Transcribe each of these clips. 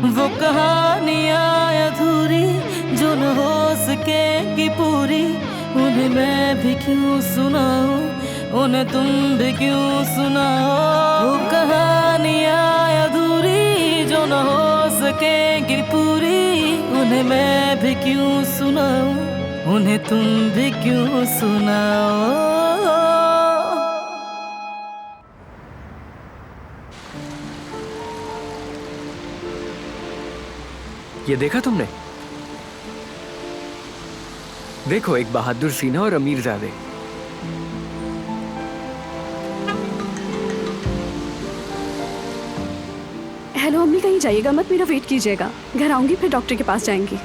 वो कहानियाँ अधूरी जो न हो सकेगी पूरी, उन्हें मैं भी क्यों सुनाऊं, उन्हें तुम भी क्यों सुनाओ। वो कहानियाँ अधूरी जो न हो सकेगी पूरी, उन्हें मैं भी क्यों सुनाऊं, उन्हें तुम भी क्यों सुनाओ। ये देखा तुमने? देखो, एक बहादुर सीना और अमीरजादे। हेलो अम्मी, कहीं जाइएगा मत, मेरा वेट कीजिएगा। घर आऊंगी फिर डॉक्टर के पास जाएंगी।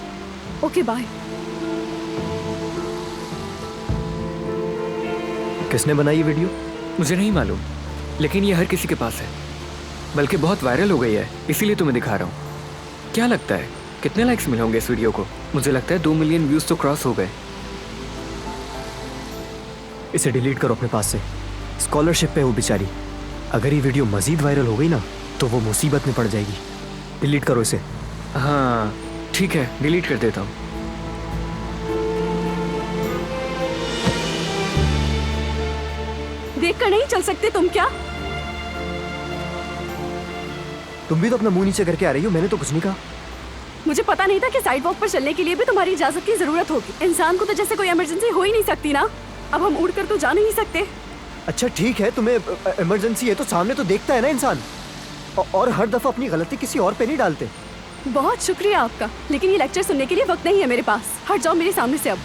Okay bye. किसने बनाई ये वीडियो? मुझे नहीं मालूम, लेकिन ये हर किसी के पास है, बल्कि बहुत वायरल हो गई है, इसीलिए तुम्हें दिखा रहा हूँ। क्या लगता है कितने लाइक्स मिले होंगे इस वीडियो को? मुझे लगता है 2 मिलियन व्यूज तो क्रॉस हो गए। इसे डिलीट करो अपने पास से। स्कॉलरशिप पे वो बेचारी। अगर ये वीडियो मजीद वायरल हो गई ना तो वो मुसीबत में पड़ जाएगी। डिलीट करो इसे। हाँ ठीक है, डिलीट कर देता हूँ। देख कर नहीं चल सकते तुम क्या? तुम भी तो अपना मुंह नीचे करके आ रही हो, मैंने तो कुछ नहीं कहा। मुझे पता नहीं था कि साइड वॉक पर चलने के लिए भी तुम्हारी इजाजत की जरूरत होगी। इंसान को तो जैसे कोई इमरजेंसी हो ही नहीं सकती ना। अब हम उड़कर तो जा नहीं सकते। अच्छा ठीक है, तुम्हें इमरजेंसी है तो सामने तो देखता है ना इंसान, और हर दफा अपनी गलती किसी और पे नहीं डालते। बहुत शुक्रिया आपका, लेकिन ये लेक्चर सुनने के लिए वक्त नहीं है मेरे पास। हट जाओ मेरे सामने से अब।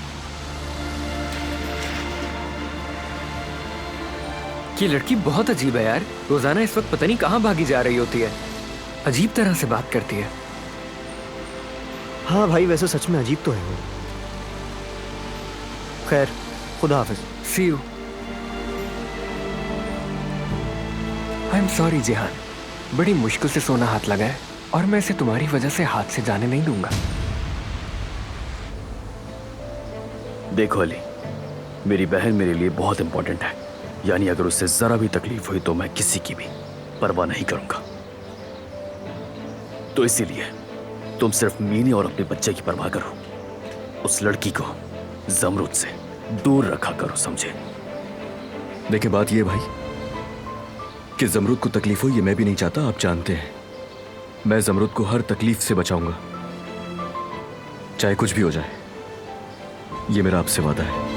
ये लड़की बहुत अजीब है यार। रोजाना इस वक्त पता नहीं कहाँ भागी जा रही होती है, अजीब तरह से बात करती है। हाँ भाई, वैसे सच में अजीब तो है वो। खैर, खुदा हाफिज। सी यू। आई एम सॉरी जिहान, बड़ी मुश्किल से सोना हाथ लगा है और मैं इसे तुम्हारी वजह से हाथ से जाने नहीं दूंगा। देखो अली, मेरी बहन मेरे लिए बहुत इंपॉर्टेंट है, यानी अगर उससे जरा भी तकलीफ हुई तो मैं किसी की भी परवाह नहीं करूंगा। तो इसीलिए तुम सिर्फ मीनी और अपने बच्चे की परवाह करो। उस लड़की को जमरूद से दूर रखा करो, समझे? देखिए बात ये भाई कि जमरूद को तकलीफ हो ये मैं भी नहीं चाहता, आप जानते हैं। मैं जमरूद को हर तकलीफ से बचाऊंगा, चाहे कुछ भी हो जाए। ये मेरा आपसे वादा है।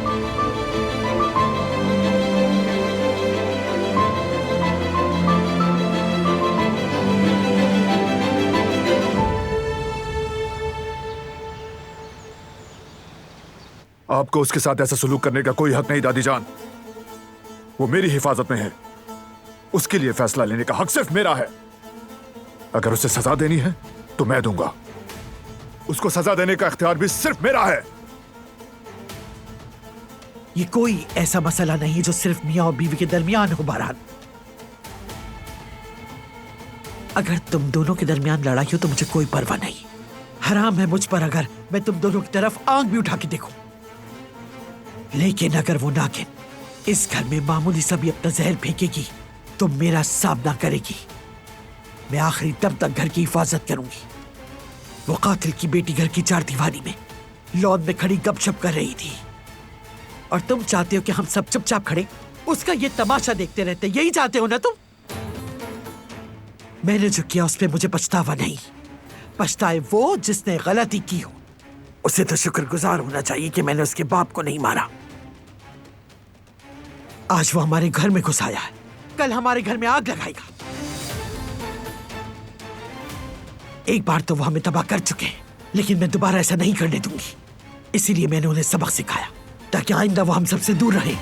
आपको उसके साथ ऐसा सुलूक करने का कोई हक नहीं दादी जान। वो मेरी हिफाजत में है, उसके लिए फैसला लेने का हक सिर्फ मेरा है। अगर उसे सजा देनी है तो मैं दूंगा, उसको सजा देने का इख्तियार भी सिर्फ मेरा है। ये कोई ऐसा मसला नहीं है जो सिर्फ मियां और बीवी के दरमियान हो बहरहाल। अगर तुम दोनों के दरमियान लड़ाई हो तो मुझे कोई परवाह नहीं। हराम है मुझ पर अगर मैं तुम दोनों की तरफ आंख भी उठा के देखूं। लेकिन अगर वो नागिन इस घर में मामूली सा भी अपना जहर फेंकेगी तो मेरा सामना करेगी। मैं आखिरी दम तक घर की हिफाजत करूंगी। वो कातिल की बेटी घर की चार दीवारी में लॉन में खड़ी गपशप कर रही थी और तुम चाहते हो कि हम सब चुपचाप खड़े उसका ये तमाशा देखते रहते। यही चाहते हो ना तुम? मैंने जो किया उस पर मुझे पछतावा नहीं। पछताए वो जिसने गलती की हो। उसे तो शुक्रगुजार होना चाहिए कि मैंने उसके बाप को नहीं मारा। आज वो हमारे घर में घुस आया है, कल हमारे घर में आग लगाएगा। एक बार तो वो हमें तबाह कर चुके हैं, लेकिन मैं दोबारा ऐसा नहीं करने दूंगी। इसीलिए मैंने उन्हें सबक सिखाया ताकि आइंदा वो हम सबसे दूर रहे।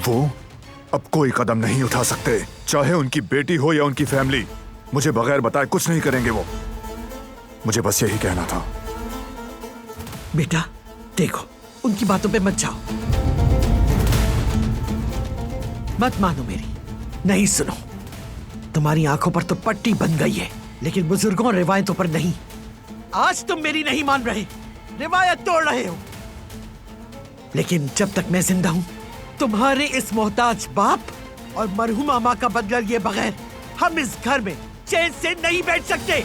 वो अब कोई कदम नहीं उठा सकते, चाहे उनकी बेटी हो या उनकी फैमिली। मुझे बगैर बताए कुछ नहीं करेंगे वो। मुझे बस यही कहना था। बेटा देखो, उनकी बातों पे मत जाओ, मत मानो मेरी, नहीं सुनो। तुम्हारी आंखों पर तो पट्टी बन गई है, लेकिन बुजुर्गों और रिवायतों पर नहीं। आज तुम मेरी नहीं मान रहे, रिवायत तोड़ रहे हो। लेकिन जब तक मैं जिंदा हूं, तुम्हारे इस मोहताज बाप और मरहुमा मां का बदला लिए बगैर हम इस घर में चैन से नहीं बैठ सकते।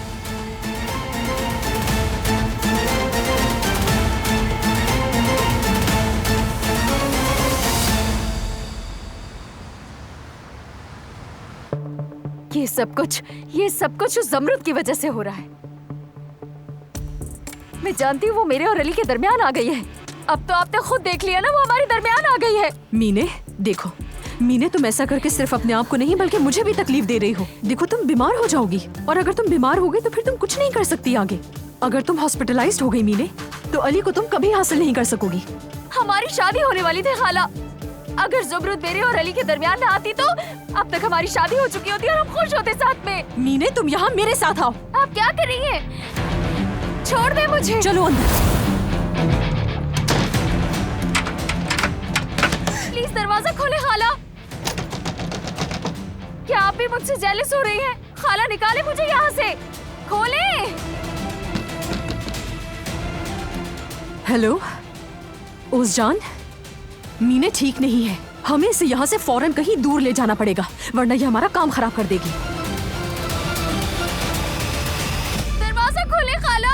ये सब कुछ उस जमरूद की वजह से हो रहा है। मैं जानती हूँ वो मेरे और अली के दरमियान आ गई है। अब तो आपने खुद देख लिया ना, वो हमारे दरमियान आ गई है। मीने देखो, मीने तुम ऐसा करके सिर्फ अपने आप को नहीं बल्कि मुझे भी तकलीफ दे रही हो। देखो तुम बीमार हो जाओगी, और अगर तुम बीमार हो गई तो फिर तुम कुछ नहीं कर सकती आगे। अगर तुम हॉस्पिटलाइज्ड हो गई मीने, तो अली को तुम कभी हासिल नहीं कर सकोगी। हमारी शादी होने वाली थी खाला। अगर ज़ुमरुद मेरे और अली के दरमियान ना आती तो अब तक हमारी शादी हो चुकी होती और हम खुश होते साथ में। मीने तुम यहाँ मेरे साथ आओ। आप क्या कर रही हैं? छोड़ दे मुझे। चलो अंदर। प्लीज दरवाजा खोले खाला। क्या आप भी मुझसे जेलस हो रही हैं? खाला निकाले मुझे यहाँ से, खोले। हेलो उज़जान, मीने ठीक नहीं है। हमें इसे यहाँ से फौरन कहीं दूर ले जाना पड़ेगा, वरना ये हमारा काम खराब कर देगी। दरवाजा खोले खाला।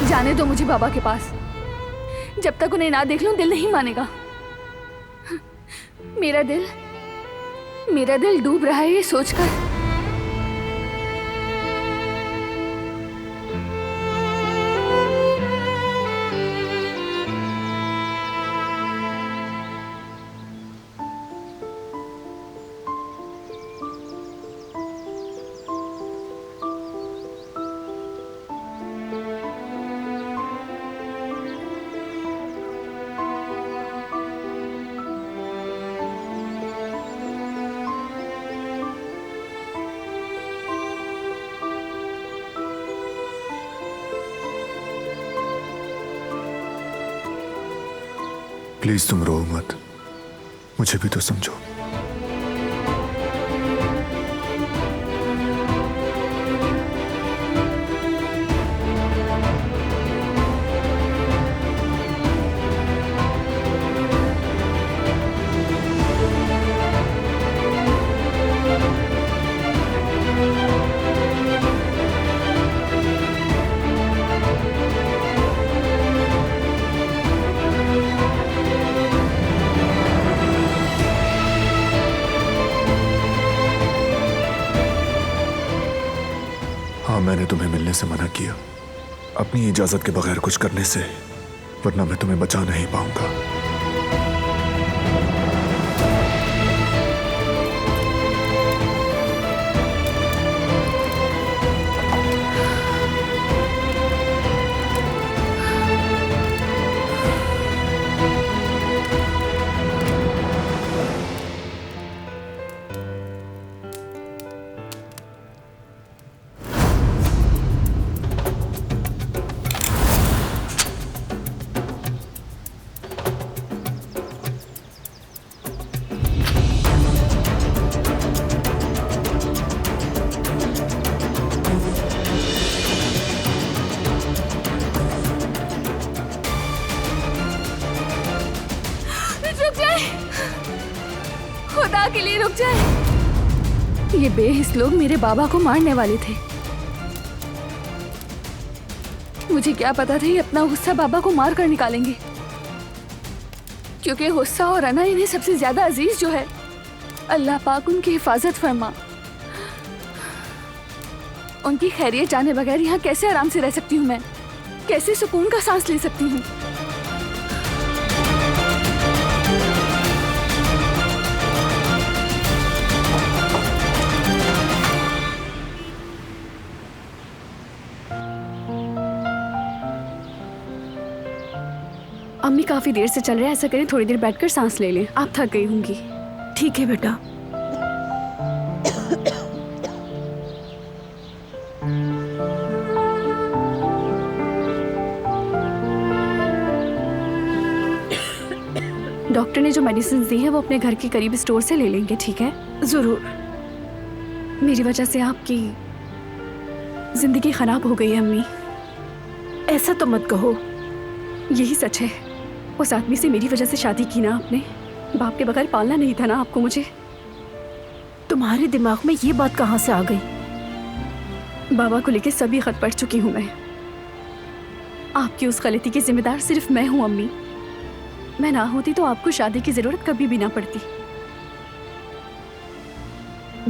जाने दो मुझे बाबा के पास। जब तक उन्हें ना देख लूं दिल नहीं मानेगा। मेरा दिल डूब रहा है ये सोचकर। प्लीज तुम रो मत, मुझे भी तो समझो। हाँ, मैंने तुम्हें मिलने से मना किया, अपनी इजाजत के बगैर कुछ करने से, वरना मैं तुम्हें बचा नहीं पाऊंगा। खुदा के लिए रुक जाए। ये बेहिस लोग मेरे बाबा को मारने वाले थे। मुझे क्या पता था ये अपना गुस्सा बाबा को मार कर निकालेंगे, क्योंकि गुस्सा और अना इन्हें सबसे ज्यादा अजीज जो है। अल्लाह पाक उनकी हिफाजत फरमा। उनकी खैरियत जाने बगैर यहाँ कैसे आराम से रह सकती हूँ मैं? कैसे सुकून का सांस ले सकती हूँ? अम्मी काफी देर से चल रहे हैं, ऐसा करें थोड़ी देर बैठकर सांस ले लें। आप थक गई होंगी। ठीक है बेटा। डॉक्टर ने जो मेडिसिन दी है वो अपने घर के करीब स्टोर से ले लेंगे, ठीक है? जरूर। मेरी वजह से आपकी जिंदगी खराब हो गई है अम्मी। ऐसा तो मत कहो। यही सच है। उस आदमी से मेरी वजह से शादी की ना आपने। बाप के बगैर पालना नहीं था ना आपको मुझे। तुम्हारे दिमाग में ये बात कहाँ से आ गई? बाबा को लेके सभी खत पढ़ चुकी हूँ मैं। आपकी उस गलती की जिम्मेदार सिर्फ मैं हूँ अम्मी। मैं ना होती तो आपको शादी की जरूरत कभी भी ना पड़ती।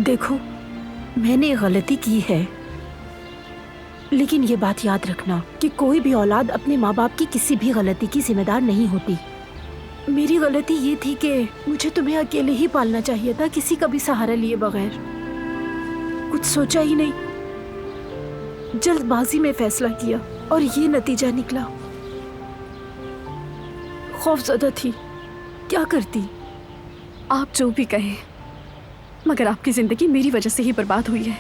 देखो, मैंने गलती की है, लेकिन ये बात याद रखना कि कोई भी औलाद अपने माँ बाप की किसी भी गलती की जिम्मेदार नहीं होती। मेरी गलती ये थी कि मुझे तुम्हें अकेले ही पालना चाहिए था, किसी का भी सहारा लिए बगैर। कुछ सोचा ही नहीं, जल्दबाजी में फैसला किया और ये नतीजा निकला। खौफज़दा थी, क्या करती? आप जो भी कहें, मगर आपकी जिंदगी मेरी वजह से ही बर्बाद हुई है,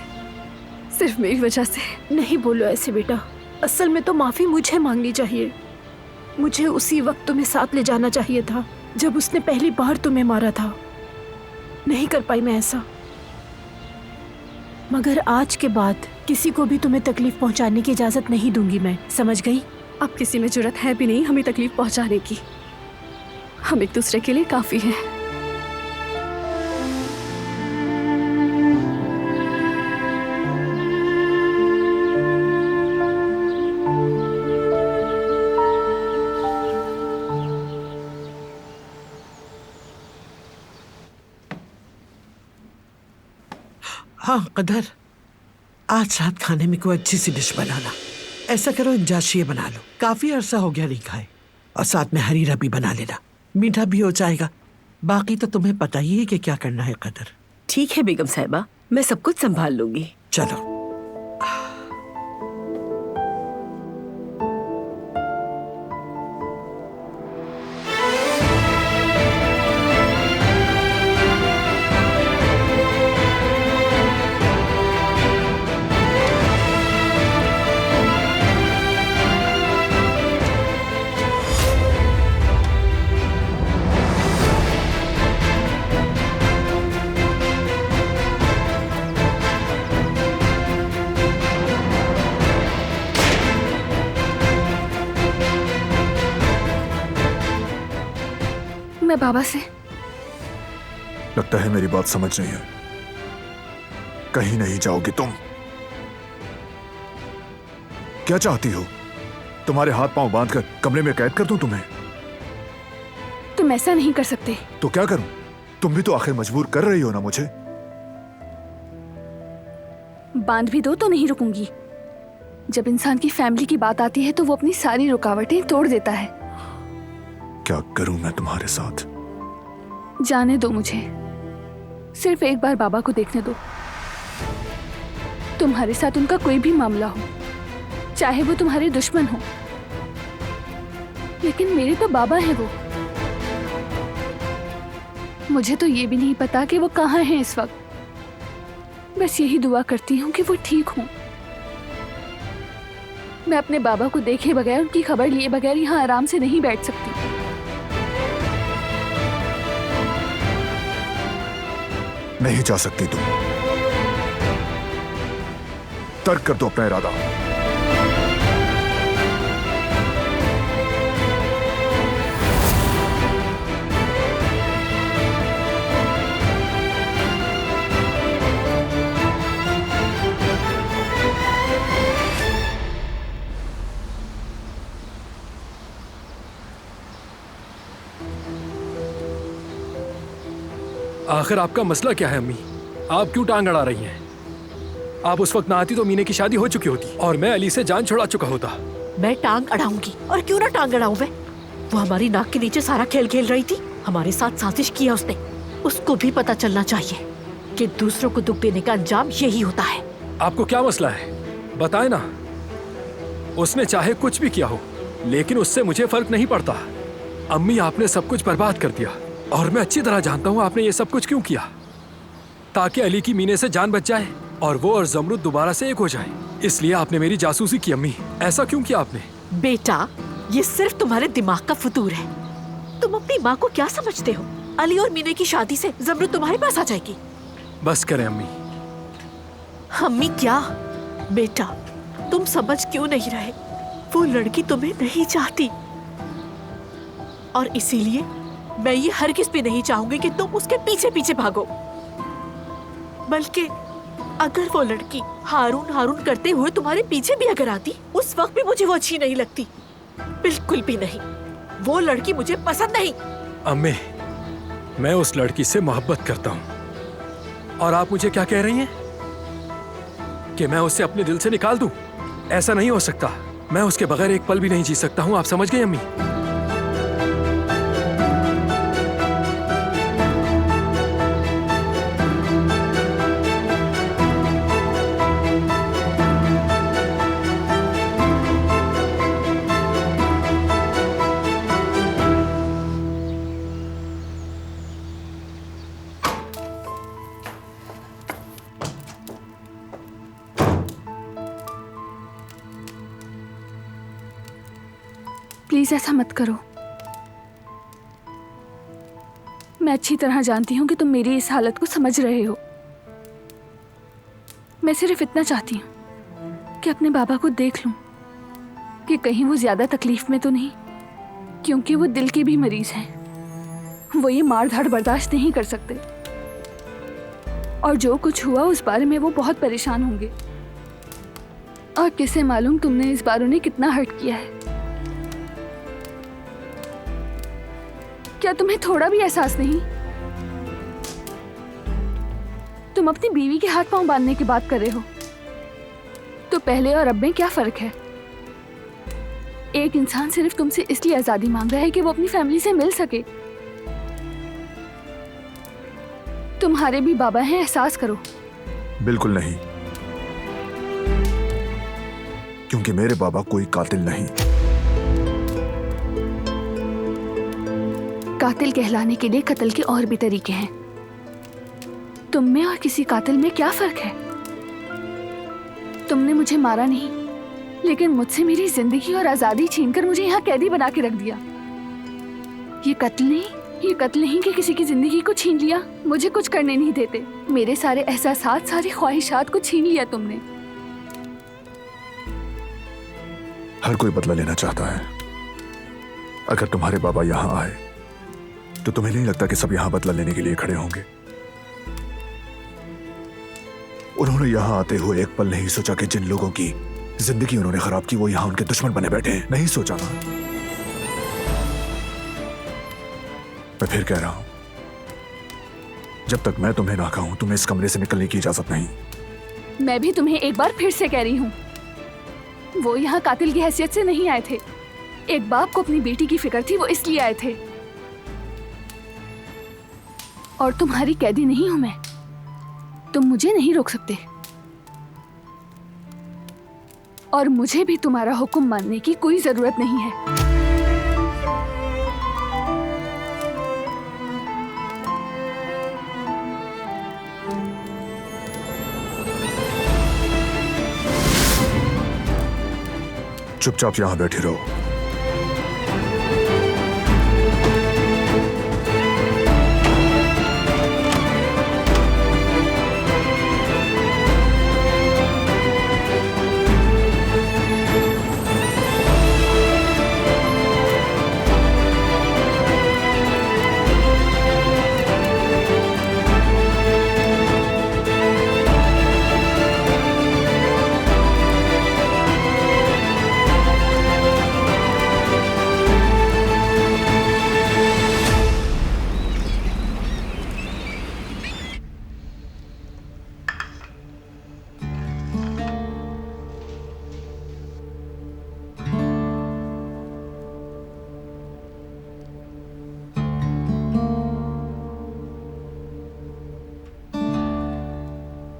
सिर्फ मेरी वजह से। नहीं बोलो ऐसे बेटा, असल में तो माफी मुझे मांगनी चाहिए। मुझे उसी वक्त तुम्हें साथ ले जाना चाहिए था जब उसने पहली बार तुम्हें मारा था। नहीं कर पाई मैं ऐसा, मगर आज के बाद किसी को भी तुम्हें तकलीफ पहुंचाने की इजाजत नहीं दूंगी मैं, समझ गई? अब किसी में जुर्रत है भी नहीं हमें तकलीफ पहुंचाने की। हम एक दूसरे के लिए काफी हैं। हाँ कदर, आज रात खाने में कोई अच्छी सी डिश बनाना। ऐसा करो, इंजाशिये बना लो, काफी अरसा हो गया नहीं खाए। और साथ में हरीरा भी बना लेना, मीठा भी हो जाएगा। बाकी तो तुम्हें पता ही है कि क्या करना है कदर। ठीक है बेगम साहिबा, मैं सब कुछ संभाल लूंगी। चलो। मैं बाबा से। लगता है मेरी बात समझ रही है। कहीं नहीं जाओगी तुम। क्या चाहती हो? तुम्हारे हाथ पांव बांधकर कमरे में कैद कर दूं तुम्हें? तुम ऐसा नहीं कर सकते। तो क्या करूं? तुम भी तो आखिर मजबूर कर रही हो ना मुझे। बांध भी दो तो नहीं रुकूंगी। जब इंसान की फैमिली की बात आती है तो वो अपनी सारी रुकावटें तोड़ देता है। क्या करूं मैं तुम्हारे साथ? जाने दो मुझे, सिर्फ एक बार बाबा को देखने दो। तुम्हारे साथ उनका कोई भी मामला हो, चाहे वो तुम्हारे दुश्मन हो, लेकिन मेरे तो बाबा हैं वो। मुझे तो ये भी नहीं पता कि वो कहाँ हैं इस वक्त। बस यही दुआ करती हूँ कि वो ठीक हों। मैं अपने बाबा को देखे बगैर, उनकी खबर लिए बगैर यहाँ आराम से नहीं बैठ सकती। नहीं जा सकती तुम। तर्क कर दो अपना इरादा। आखिर आपका मसला क्या है अम्मी? आप क्यों टांग अड़ा रही हैं? आप उस वक्त ना आती तो मीने की शादी हो चुकी होती और मैं अली से जान छुड़ा चुका होता। मैं टांग अड़ाऊंगी, और क्यों ना टांग अड़ाऊं मैं? वो हमारी नाक के नीचे सारा खेल खेल रही थी, हमारे साथ साजिश किया उसने। उसको भी पता चलना चाहिए कि दूसरों को दुख देने का अंजाम यही होता है। आपको क्या मसला है, बताए ना। उसने चाहे कुछ भी किया हो, लेकिन उससे मुझे फर्क नहीं पड़ता। अम्मी, आपने सब कुछ बर्बाद कर दिया और मैं अच्छी तरह जानता हूँ आपने ये सब कुछ क्यों किया, ताकि अली की मीने से जान बच जाए और वो और जमरुद दोबारा से एक हो जाए। इसलिए आपने मेरी जासूसी की अम्मी। ऐसा क्यों किया आपने? बेटा, ये सिर्फ तुम्हारे दिमाग का फतूर है। तुम अपनी माँ को क्या समझते हो? अली और मीने की शादी से ज़मरुद तुम्हारे पास आ जाएगी। बस करें अम्मी। अम्मी क्या? बेटा, तुम समझ क्यों नहीं रहे? वो लड़की तुम्हें नहीं चाहती और इसीलिए मैं ये हरगिज़ भी नहीं चाहूंगी कि तुम उसके पीछे पीछे भागो। बल्कि अगर वो लड़की हारून हारून करते हुए तुम्हारे पीछे भी अगर आती, उस वक्त भी मुझे वो अच्छी नहीं लगती, बिल्कुल भी नहीं। वो लड़की मुझे पसंद नहीं। अम्मी, मैं उस लड़की से मोहब्बत करता हूँ और आप मुझे क्या कह रही हैं कि मैं उसे अपने दिल से निकाल दूं? ऐसा नहीं हो सकता। मैं उसके बगैर एक पल भी नहीं जी सकता हूँ। आप समझ गई अम्मी? प्लीज ऐसा मत करो। मैं अच्छी तरह जानती हूँ कि तुम मेरी इस हालत को समझ रहे हो। मैं सिर्फ इतना चाहती हूँ कि अपने बाबा को देख लूं कि कहीं वो ज्यादा तकलीफ में तो नहीं, क्योंकि वो दिल के भी मरीज हैं। वो ये मार धाड़ बर्दाश्त नहीं कर सकते और जो कुछ हुआ उस बारे में वो बहुत परेशान होंगे। और किसे मालूम तुमने इस बार उन्हें कितना हर्ट किया है। क्या तुम्हें थोड़ा भी एहसास नहीं? तुम अपनी बीवी के हाथ पांव बांधने की बात कर रहे हो, तो पहले और अब में क्या फर्क है? एक इंसान सिर्फ तुमसे इसलिए आजादी मांग रहा है कि वो अपनी फैमिली से मिल सके। तुम्हारे भी बाबा हैं, एहसास करो। बिल्कुल नहीं, क्योंकि मेरे बाबा कोई कातिल नहीं। कातिल कहलाने के लिए कत्ल के और भी तरीके हैं। तुम में और किसी कातिल में क्या फर्क है? तुमने मुझे मारा नहीं, लेकिन मुझसे मेरी जिंदगी और आजादी छीनकर मुझे यहाँ कैदी बना के रख दिया। ये कत्ल नहीं कि किसी की जिंदगी को छीन लिया। मुझे कुछ करने नहीं देते। मेरे सारे एहसासात, सारी ख्वाहिशात को छीन लिया तुमने। हर कोई बदला लेना चाहता है। अगर तुम्हारे बाबा यहाँ आए तो तुम्हें नहीं लगता कि सब यहां बदला लेने के लिए खड़े होंगे? उन्होंने यहां आते हुए एक पल नहीं सोचा कि जिन लोगों की जिंदगी उन्होंने खराब की वो यहां उनके दुश्मन बने बैठे हैं। नहीं सोचा ना? मैं फिर कह रहा हूं, जब तक मैं तुम्हें ना कहूं तुम्हें इस कमरे से निकलने की इजाजत नहीं। मैं भी तुम्हें एक बार फिर से कह रही हूँ, वो यहाँ कातिल की हैसियत से नहीं आए थे। एक बाप को अपनी बेटी की फिक्र थी, वो इसलिए आए थे। और तुम्हारी कैदी नहीं हूं मैं। तुम मुझे नहीं रोक सकते और मुझे भी तुम्हारा हुक्म मानने की कोई जरूरत नहीं है। चुपचाप यहां बैठे रहो।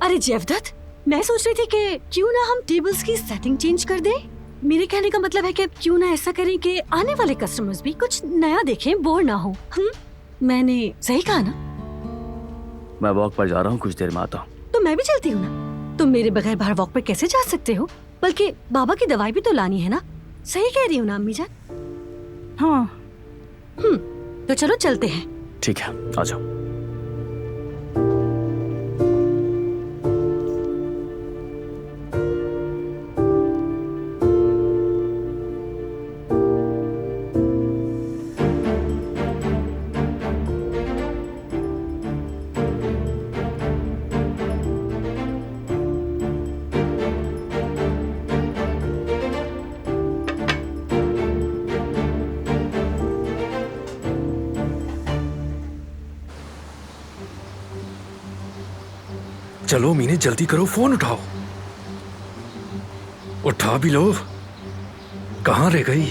अरे जेवदत्त, मैं सोच रही थी कि क्यों ना हम टेबल्स की सेटिंग चेंज कर दें। मेरे कहने का मतलब है कि क्यों ना ऐसा करें कि आने वाले कस्टमर्स भी कुछ नया देखें, बोर ना हो। मैंने सही कहा ना? मैं वॉक पर जा रहा हूँ, कुछ देर में आता हूँ। तो मैं भी चलती हूँ ना। तुम मेरे बगैर बाहर वॉक पर कैसे जा सकते हो? बल्कि बाबा की दवाई भी तो लानी है ना। सही कह रही हूँ ना अम्मी जान? हाँ। तो चलो चलते हैं। ठीक है, आ जाओ। चलो मीने, जल्दी करो, फोन उठाओ। उठा भी लो। कहां रह गई?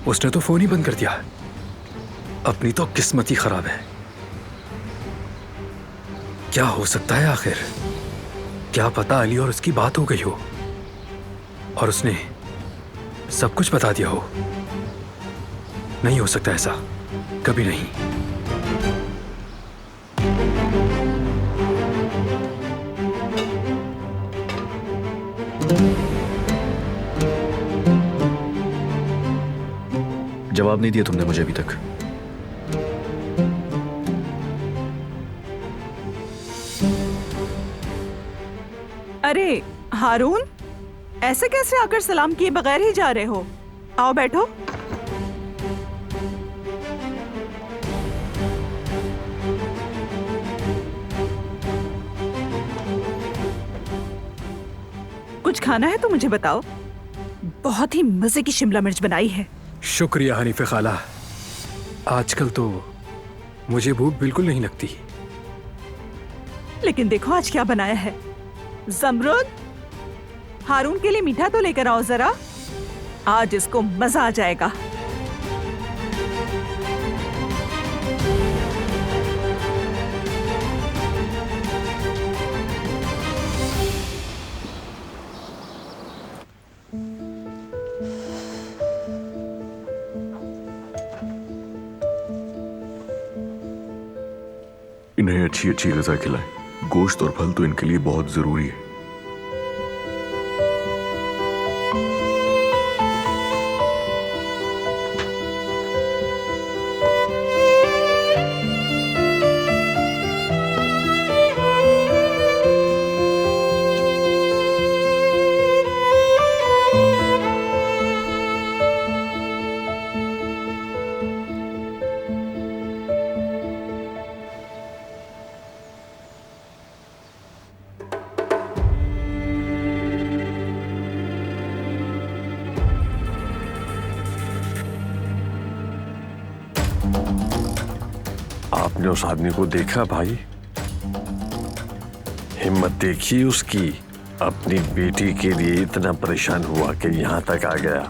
उसने तो फोन ही बंद कर दिया। अपनी तो किस्मत ही खराब है। क्या हो सकता है आखिर? क्या पता अली और उसकी बात हो गई हो और उसने सब कुछ बता दिया हो। नहीं हो सकता ऐसा, कभी नहीं। जवाब नहीं दिया तुमने मुझे अभी तक। अरे हारून, ऐसे कैसे आकर सलाम किए बगैर ही जा रहे हो? आओ बैठो। कुछ खाना है तो मुझे बताओ। बहुत ही मजे की शिमला मिर्च बनाई है। शुक्रिया हनीफे खाला। आजकल तो मुझे भूख बिल्कुल नहीं लगती। लेकिन देखो आज क्या बनाया है। जमरुद, हारून के लिए मीठा तो लेकर आओ जरा, आज इसको मजा आ जाएगा। इन्हें अच्छी अच्छी ग़िज़ा खिलाएं। गोश्त और फल तो इनके लिए बहुत जरूरी है। आपने उस आदमी को देखा भाई? हिम्मत देखी उसकी, अपनी बेटी के लिए इतना परेशान हुआ कि यहां तक आ गया।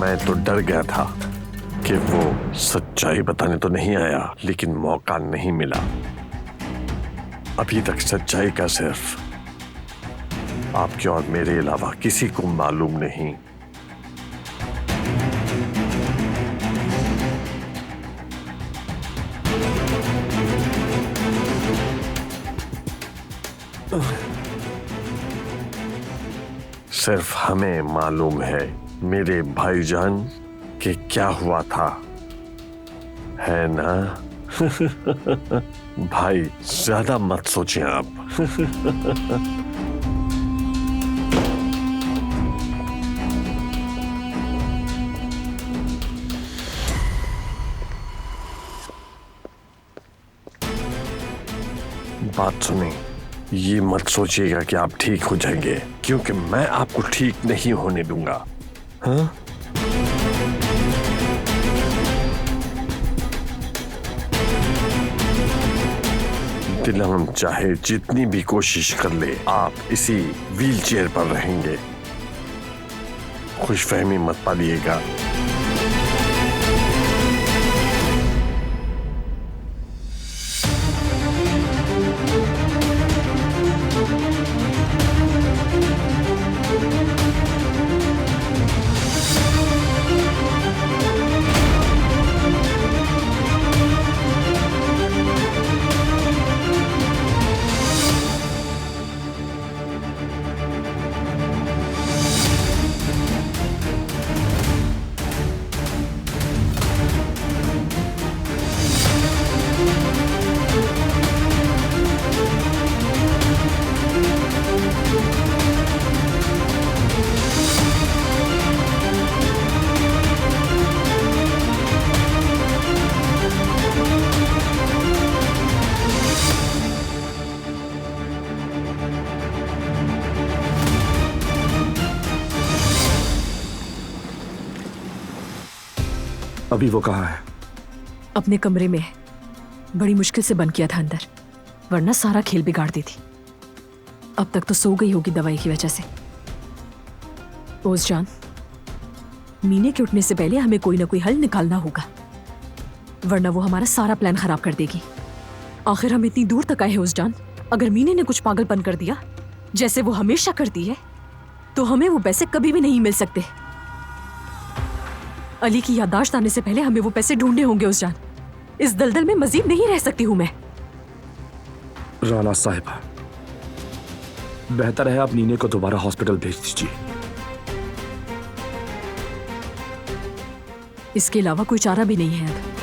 मैं तो डर गया था कि वो सच्चाई बताने तो नहीं आया, लेकिन मौका नहीं मिला। अभी तक सच्चाई का सिर्फ आपके और मेरे अलावा किसी को मालूम नहीं। सिर्फ हमें मालूम है मेरे भाईजान कि क्या हुआ था, है ना? भाई ज्यादा मत सोचें आप। बात सुनिए, ये मत सोचिएगा कि आप ठीक हो जाएंगे, क्योंकि मैं आपको ठीक नहीं होने दूंगा। हाँ? दिलम चाहे जितनी भी कोशिश कर ले, आप इसी व्हीलचेयर पर रहेंगे। खुशफहमी मत पालिएगा। अभी वो कहाँ है? अपने कमरे में है। बड़ी मुश्किल से बंद किया था अंदर, वरना सारा खेल बिगाड़ दी थी। अब तक तो सो गई होगी दवाई की वजह से। ओज़जान, मीने के उठने से पहले हमें कोई ना कोई हल निकालना होगा, वरना वो हमारा सारा प्लान खराब कर देगी। आखिर हम इतनी दूर तक आए हैं ओज़जान, अगर मीने ने कुछ पागलपन कर दिया जैसे वो हमेशा करती है तो हमें वो पैसे कभी भी नहीं मिल सकते। अली की याददाश्त आने से पहले हमें वो पैसे ढूंढने होंगे ओज़जान। इस दलदल में मजीद नहीं रह सकती हूं मैं। राना साहिबा, बेहतर है आप नीने को दोबारा हॉस्पिटल भेज दीजिए। इसके अलावा कोई चारा भी नहीं है अब।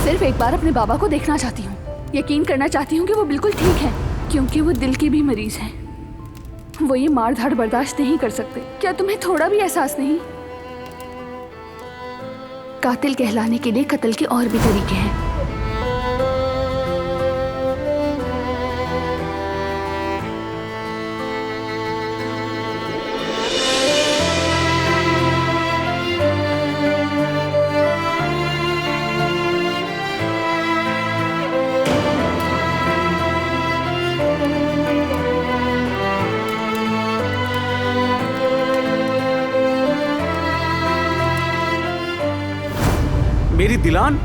सिर्फ एक बार अपने बाबा को देखना चाहती हूँ, यकीन करना चाहती हूँ कि वो बिल्कुल ठीक है, क्योंकि वो दिल के भी मरीज हैं। वो ये मार धाड़ बर्दाश्त नहीं कर सकते। क्या तुम्हें थोड़ा भी एहसास नहीं? कातिल कहलाने के लिए कत्ल के और भी तरीके हैं। मेरी दिलान,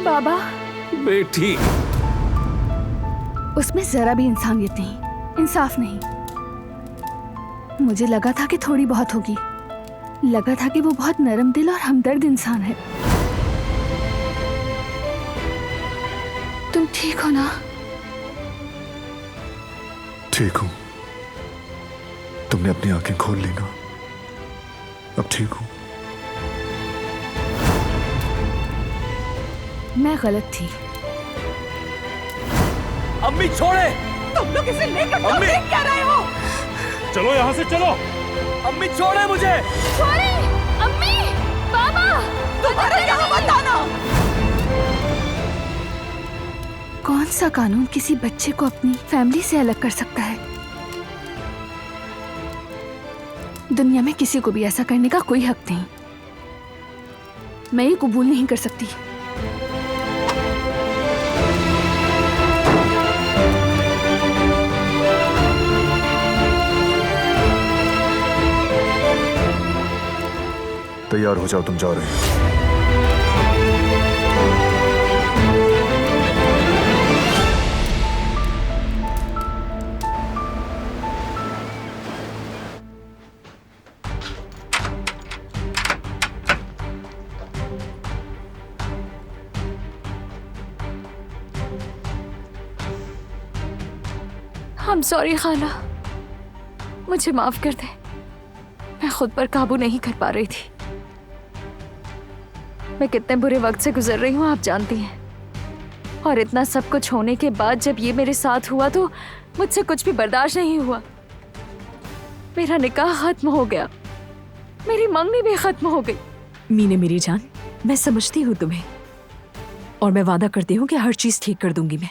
बाबा बेटी, उसमें जरा भी इंसानियत नहीं, इंसाफ नहीं। मुझे लगा था कि थोड़ी बहुत होगी, लगा था कि वो बहुत नरम दिल और हमदर्द इंसान है। तुम ठीक हो ना? ठीक हूं। तुमने अपनी आंखें खोल ली ना, अब ठीक हूं। मैं गलत थी। अम्मी छोड़े! तुम लोग इसे लेकर अम्मी! देख क्या रहे हो? चलो यहाँ से चलो! अम्मी छोड़े मुझे! छोड़े! अम्मी! बाबा! तुम्हारा यहाँ मत आना! कौन सा कानून किसी बच्चे को अपनी फैमिली से अलग कर सकता है? दुनिया में किसी को भी ऐसा करने का कोई हक नहीं। मैं ये कबूल नहीं कर सकती। तैयार हो जाओ, तुम जा रहे हो। I'm sorry खाला, मुझे माफ कर दे। मैं खुद पर काबू नहीं कर पा रही थी। मैं कितने बुरे वक्त से गुजर रही हूँ आप जानती हैं, और इतना सब कुछ होने के बाद जब ये मेरे साथ हुआ तो मुझसे कुछ भी बर्दाश्त नहीं हुआ। मेरा निकाह खत्म हो गया, मेरी मंगनी भी खत्म हो गई। मीने मेरी जान, मैं समझती हूँ तुम्हें, और मैं वादा करती हूँ कि हर चीज ठीक कर दूंगी मैं।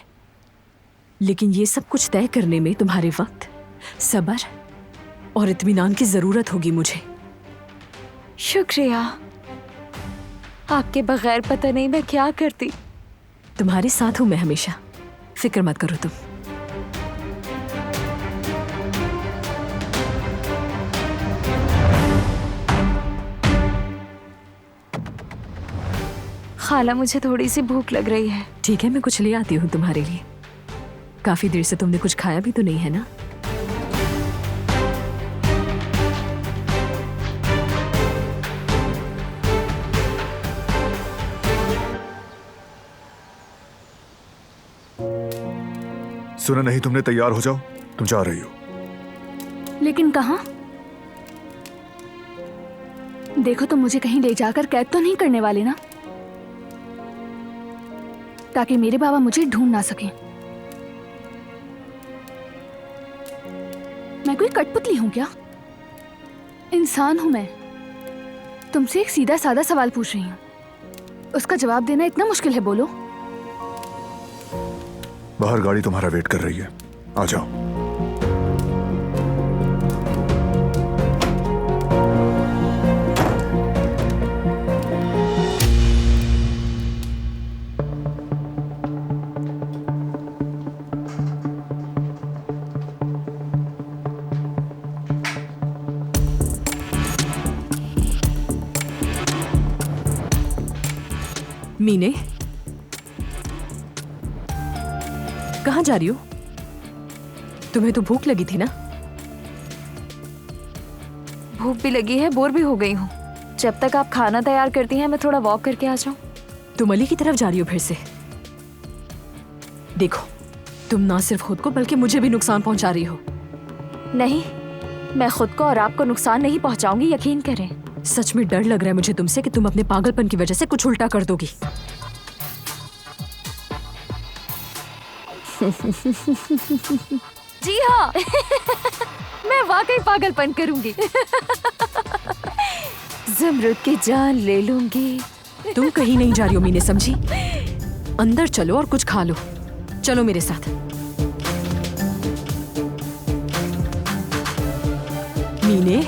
लेकिन ये सब कुछ तय करने में तुम्हारे वक्त, सब्र और इत्मीनान की जरूरत होगी मुझे। शुक्रिया, आपके बगैर पता नहीं मैं क्या करती। तुम्हारे साथ हूं मैं हमेशा, फिक्र मत करो तुम। खाला, मुझे थोड़ी सी भूख लग रही है। ठीक है, मैं कुछ ले आती हूँ तुम्हारे लिए। काफी देर से तुमने कुछ खाया भी तो नहीं है ना? सुना नहीं तुमने? तैयार हो जाओ, तुम जा रही हो। लेकिन कहाँ? देखो तुम मुझे कहीं ले जाकर कैद तो नहीं करने वाले ना, ताकि मेरे बाबा मुझे ढूंढ ना सकें। मैं कोई कठपुतली हूं क्या? इंसान हूं मैं। तुमसे एक सीधा साधा सवाल पूछ रही हूं, उसका जवाब देना इतना मुश्किल है? बोलो। बाहर गाड़ी तुम्हारा वेट कर रही है, आ जाओ। मीने, कहाँ जा रही हो? तुम्हें तो भूख लगी थी ना? भूख भी लगी है, बोर भी हो गई हूँ। जब तक आप खाना तैयार करती हैं मैं थोड़ा वॉक करके आ जाऊं। तुम अली की तरफ जा रही हो फिर से? देखो, तुम ना सिर्फ खुद को बल्कि मुझे भी नुकसान पहुंचा रही हो। नहीं, मैं खुद को और आपको नुकसान नहीं पहुंचाऊंगी, यकीन करें। सच में डर लग रहा है मुझे तुमसे कि तुम अपने पागलपन की वजह से कुछ उल्टा कर दोगी। जी हाँ, मैं वाकई पागलपन करूंगी। ज़मरुद की जान ले लूंगी। तुम कहीं नहीं जा रही हो मीने, समझी? अंदर चलो और कुछ खा लो। चलो मेरे साथ। मीने,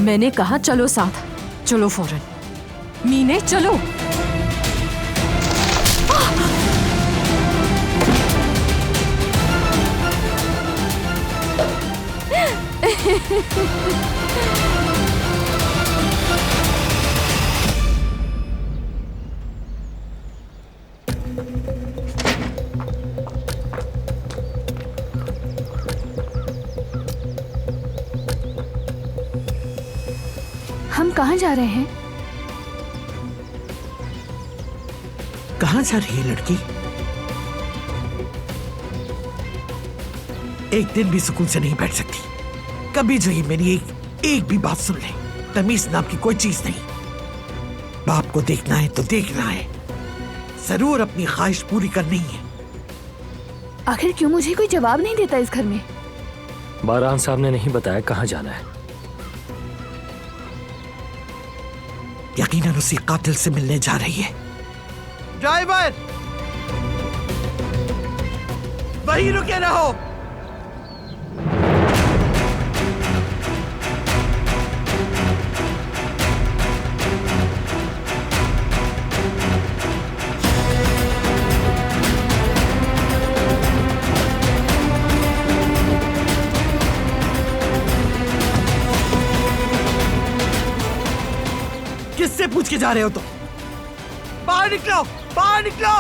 मैंने कहा चलो साथ। चलो फौरन। मीने चलो। हम कहाँ जा रहे हैं? कहाँ जा रही है लड़की? एक दिन भी सुकून से नहीं बैठ सकती। कभी जो ये मेरी एक भी बात सुन ले। तमीज नाम की कोई चीज नहीं। बाप को देखना है तो देखना है, जरूर अपनी ख्वाहिश पूरी करनी है। आखिर क्यों मुझे कोई जवाब नहीं देता इस घर में? बारान साहब ने नहीं बताया कहाँ जाना है। यकीनन उसी कातिल से मिलने जा रही है। ड्राइवर, वहीं रुके रहो। किससे पूछ के जा रहे हो तुम? बाहर निकलो, बाहर निकलो।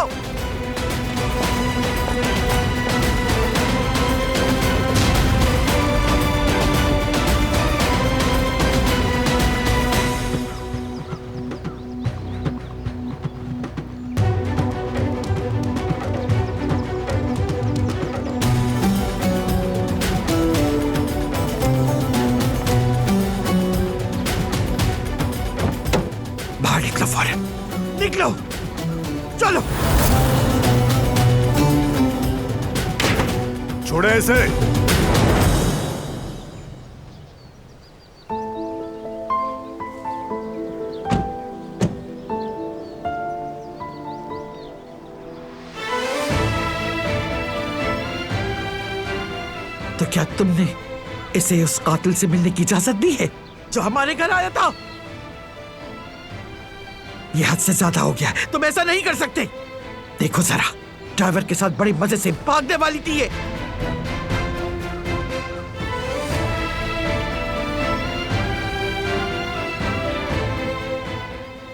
बाहर निकलो फौरन, निकलो, चलो। छोड़े इसे। तो क्या तुमने इसे उस कातिल से मिलने की इजाजत दी है जो हमारे घर आया था? यह हद से ज्यादा हो गया है। तुम ऐसा नहीं कर सकते। देखो जरा, ड्राइवर के साथ बड़ी मजे से भागने वाली थी ये।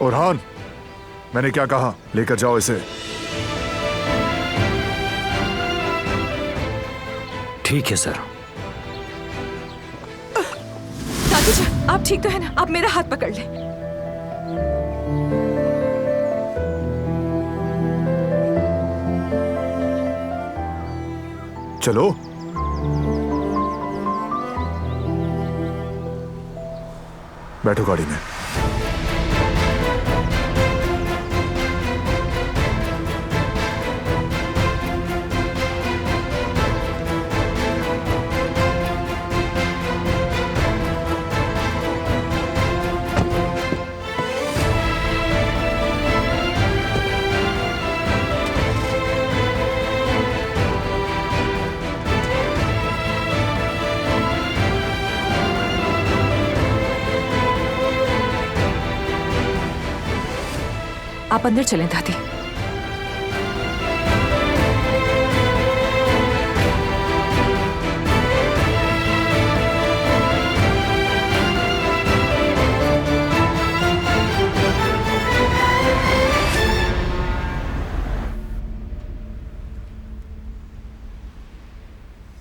ओरहान, मैंने क्या कहा? लेकर जाओ इसे। ठीक है सर। दादी जी, आप ठीक तो है ना? आप मेरा हाथ पकड़ लें। चलो। बैठो गाड़ी में। आप अंदर चलें दादी।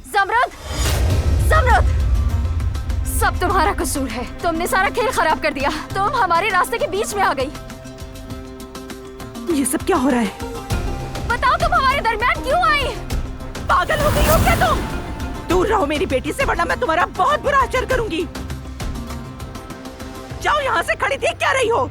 ज़मरुद, ज़मरुद, सब तुम्हारा कसूर है। तुमने सारा खेल खराब कर दिया। तुम हमारे रास्ते के बीच में आ गई। ये सब क्या हो रहा है? बताओ तुम हमारे दरमियान क्यों आई? पागल हो गई हो क्या तुम? दूर रहो मेरी बेटी से, वरना मैं तुम्हारा बहुत बुरा आचरण करूंगी। जाओ यहाँ से, खड़ी देख क्या रही हो?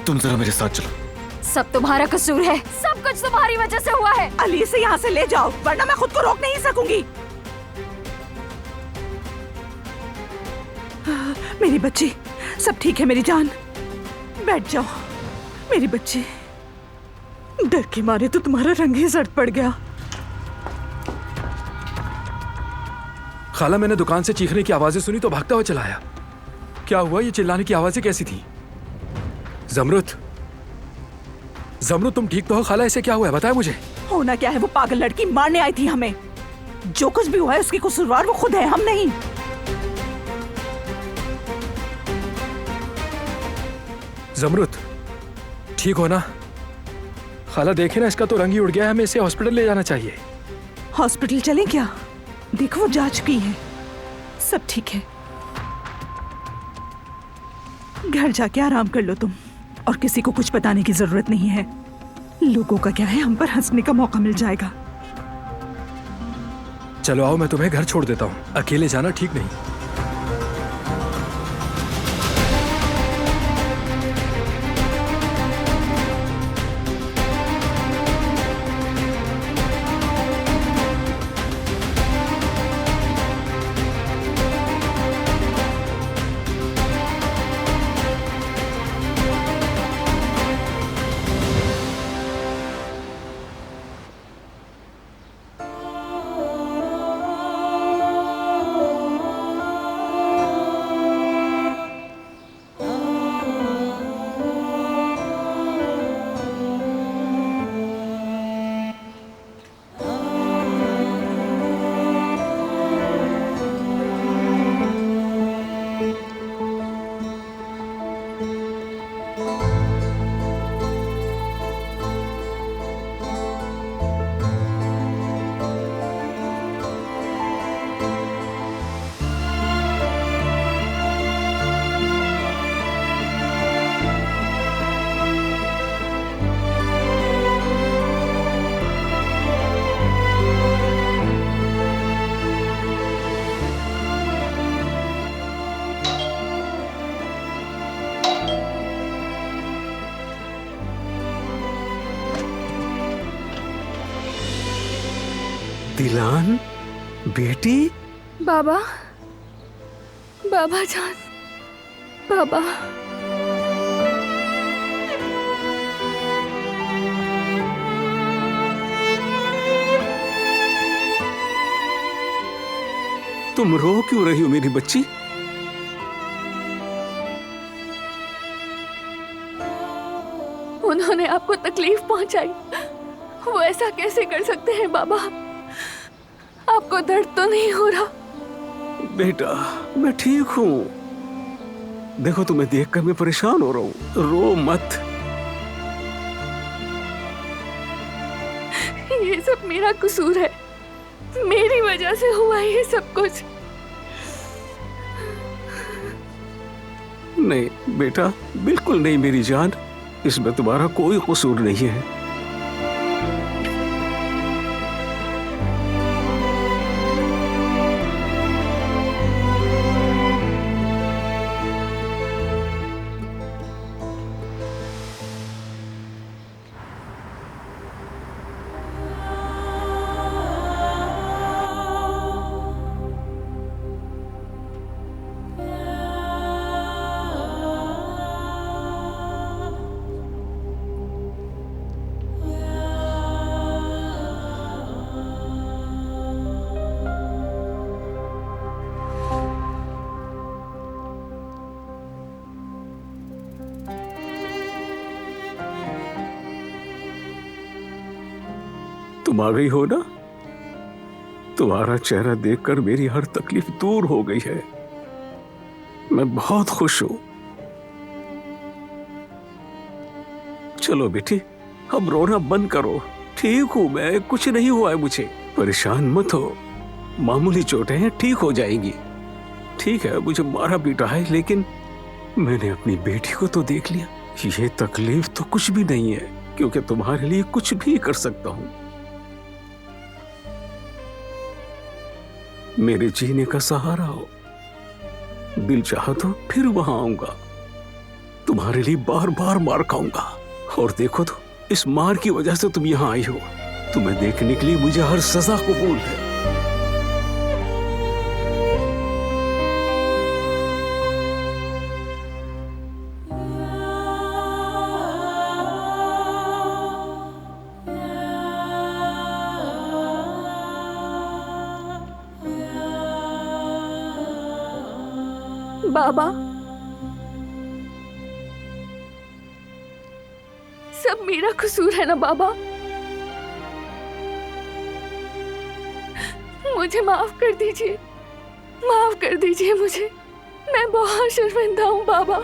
तुम जरा मेरे साथ चलो। सब तुम्हारा कसूर है। सब कुछ तुम्हारी वजह से हुआ है। अली से यहाँ से ले जाओ, वरना मैं खुद को रोक नहीं सकूंगी। मेरी बच्ची, सब ठीक है मेरी जान। बैठ जाओ मेरी बच्ची। डर के मारे तो तुम्हारा रंग ही जर्द पड़ गया। खाला, मैंने दुकान से चीखने की आवाजें सुनी तो भागता हुआ चला आया। क्या हुआ? ये चिल्लाने की आवाजें कैसी थी? ज़मरुद, ज़मरुद तुम ठीक तो हो? खाला, ऐसे क्या हुआ है बताया मुझे। होना क्या है, वो पागल लड़की मारने आई थी हमें। जो कुछ भी हुआ है उसकी कसूरवार वो खुद है, हम नहीं। ज़मरुद ठीक हो ना? खाला देखे ना, इसका तो रंग ही उड़ गया है। हमें इसे हॉस्पिटल ले जाना चाहिए। हॉस्पिटल चलें क्या? देखो वो जा चुकी है, सब ठीक है। घर जाके आराम कर लो तुम, और किसी को कुछ बताने की जरूरत नहीं है। लोगों का क्या है, हम पर हंसने का मौका मिल जाएगा। चलो आओ, मैं तुम्हें घर छोड़ देता हूँ। अकेले जाना ठीक नहीं। दिलान बेटी। बाबा, बाबा जान, बाबा। तुम रो क्यों रही हो मेरी बच्ची? उन्होंने आपको तकलीफ पहुंचाई, वो ऐसा कैसे कर सकते हैं बाबा? आपको दर्द तो नहीं हो रहा? बेटा मैं ठीक हूँ। देखो तुम्हें देखकर मैं परेशान हो रहा हूँ। रो मत। ये सब मेरा कसूर है, मेरी वजह से हुआ ये सब कुछ। नहीं बेटा, बिल्कुल नहीं मेरी जान, इसमें तुम्हारा कोई कसूर नहीं है। तुम आ गई हो ना? तुम्हारा चेहरा देखकर मेरी हर तकलीफ दूर हो गई है। मैं बहुत खुश हूं। चलो बेटी, अब रोना बंद करो। ठीक हूं मैं, कुछ नहीं हुआ है मुझे। परेशान मत हो, मामूली चोटें हैं, ठीक हो जाएंगी। ठीक है, मुझे मारा पीटा है, लेकिन मैंने अपनी बेटी को तो देख लिया। ये तकलीफ तो कुछ भी नहीं है, क्योंकि तुम्हारे लिए कुछ भी कर सकता हूं। मेरे जीने का सहारा हो। दिल चाहा तो फिर वहां आऊंगा, तुम्हारे लिए बार बार मार खाऊंगा। और देखो तो, इस मार की वजह से तुम यहां आई हो। तुम्हें देखने के लिए मुझे हर सजा कबूल है। बाबा, सब मेरा कसूर है ना बाबा? मुझे माफ कर दीजिए, माफ कर दीजिए मुझे। मैं बहुत शर्मिंदा हूँ बाबा।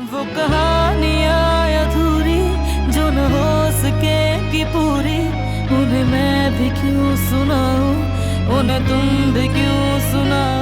वो कहानियाँ अधूरी जो न हो सकेगी पूरी, उन्हें मैं भी क्यों सुनाऊं, उन्हें तुम भी क्यों सुनाओ।